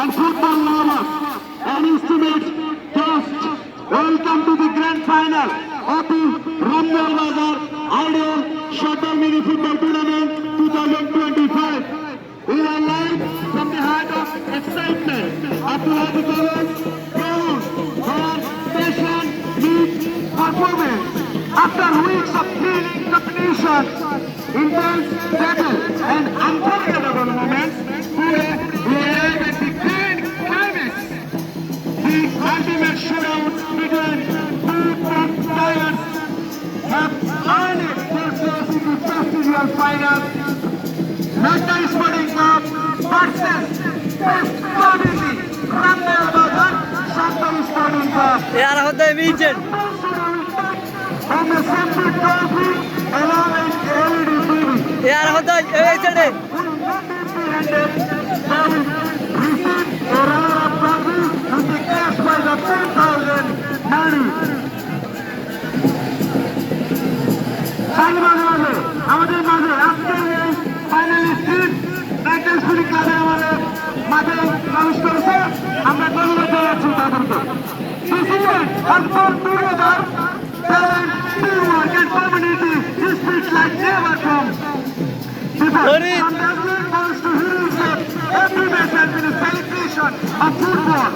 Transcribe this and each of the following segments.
and football lovers and estimates just welcome to the grand final of the Ramdal Bazar Ideal Shuttle Mini Football Tournament 2025. We are live from the heart of excitement. Abdulhadi College proud for passion, meet performance. After weeks of thrilling competition, intense battle and unforgettable moments, today we arrive at the grand climax. The ultimate shootout between two top tigers have earned their place in the prestigious final. Mecca Sporting Club versus Best Quality Ramdal Bazar Shantanu Sporting Club. यार होता है मीचन From the Central Trophy along with LED TV. यार होता है ऐसे Will not be empty-handed. They will receive a runner-up trophy with the cash prize of 10,000 money. আমাদের মাঝে আজকের এই ফাইনালিস্ট মেক্কা স্পোর্টিং ক্লাবের আমাদের মাঠে প্রবেশ করেছে। আমরা ধন্যবাদ জানাচ্ছি তাদেরকে। This event has brought together talent, teamwork and community spirits like never from before. From dazzling goals to heroism, every match has been a celebration of football.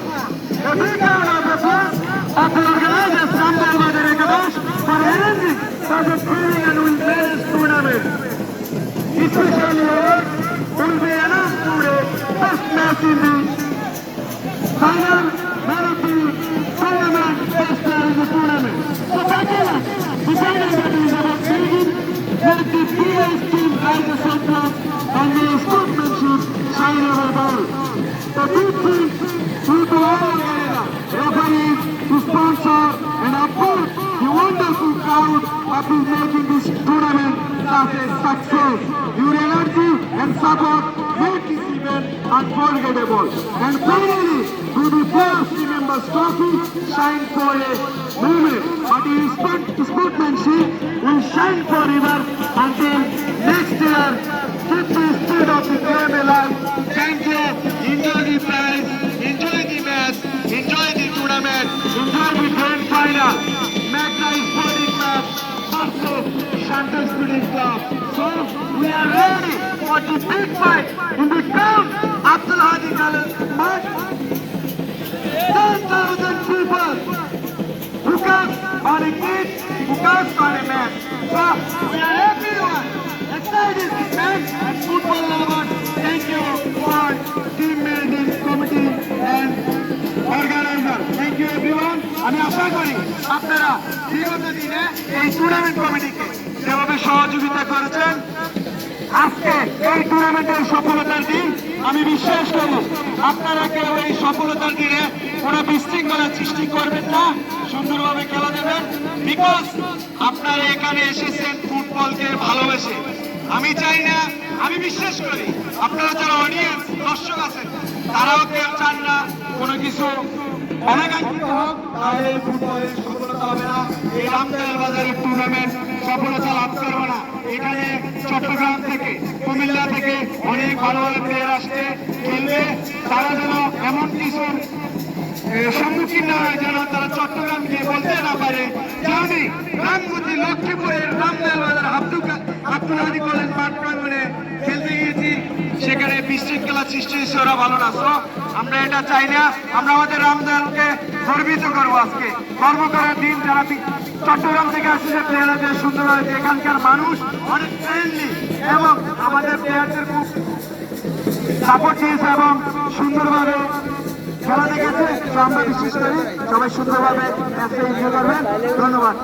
A big round of applause of the organizers Ramdal Bazar Ekadash for arranging such a thrilling and well-balanced tournament. Especially will be announced today first match in the final man of the tournament, best player in the tournament. So Bachelors, the final battle is about begin with the PA's team like the surplus and the sportsmanship shine over ball. The two teams due to all together, referees, the sponsor and of course the wonderful crowd have been making this tournament such a success. Your energy and support make this event unforgettable. And finally, to the players remembers trophy shine for a moment, but his sportsmanship will shine forever until next year. Keep the spirit of the game alive. Thank you. Enjoy the prize, enjoy the match, enjoy the tournament, enjoy the grand final. Mecca Sporting Club versus Shantanu Sporting Club. So we are ready for the big fight in the ground. Abdulhadi College match. 10,000 people focus on a kid, focus on a match. So we are everyone excited this match and football lovers. Thank you for team building committee and organizer. Thank you everyone. আমি আশা করি আপনারা বিগত দিনে এই tournament কমিটিকে যেভাবে সহযোগিতা করেছেন, আজকে এই টুর্নামেন্টের সফলতার দিন আমি বিশ্বাস করি আপনারা কেউ এই সফলতার দিনে কোনো বিশৃঙ্খলা সৃষ্টি করবেন না, সুন্দরভাবে খেলা দেবেন। বিকজ আপনারা এখানে এসেছেন ফুটবলকে ভালোবেসে। আমি চাই না, আমি বিশ্বাস করি আপনারা যারা অডিয়েন্স দর্শক আছেন তারাও কেউ চান না কোনো কিছু অনাকাঙ্ক্ষিত হোক, তাহলে ফুটবলের সফলতা হবে না। এই রামদয়াল বাজারের টুর্নামেন্ট সফলতা লাভ করবে না। এখানে চট্টগ্রাম থেকে, কুমিল্লা থেকে অনেক ভালো ভালো প্লেয়ার আসছে খেলবে। তারা যেন এমন কিছুর সম্মুখীন না হয় যেন তারা চট্টগ্রাম গিয়ে বলতে না পারে যে আমি রামগতি লক্ষ্মীপুরের রামদয়াল বাজার আব্দুলহাদি কলেজ মাঠ প্রাঙ্গণে খেলতে গিয়েছি, সেখানে বিশৃঙ্খলা সৃষ্টি হয়েছে, ওরা ভালো না। আমরা এটা চাই না। আমরা আমাদের রামদয়ালকে গর্বিত করবো। আজকে গর্ব করার দিন। যারা চট্টগ্রাম থেকে আসছে যে প্লেয়ারদের সুন্দর হয়েছে, এখানকার মানুষ অনেক ফ্রেন্ডলি এবং আমাদের প্লেয়ারদের খুব সাপোর্ট দিয়েছে এবং সুন্দরভাবে খেলা দেখেছে। আমরা বিশ্বাস করি সবাই সুন্দরভাবে ম্যাচটা এনজয় করবেন। ধন্যবাদ।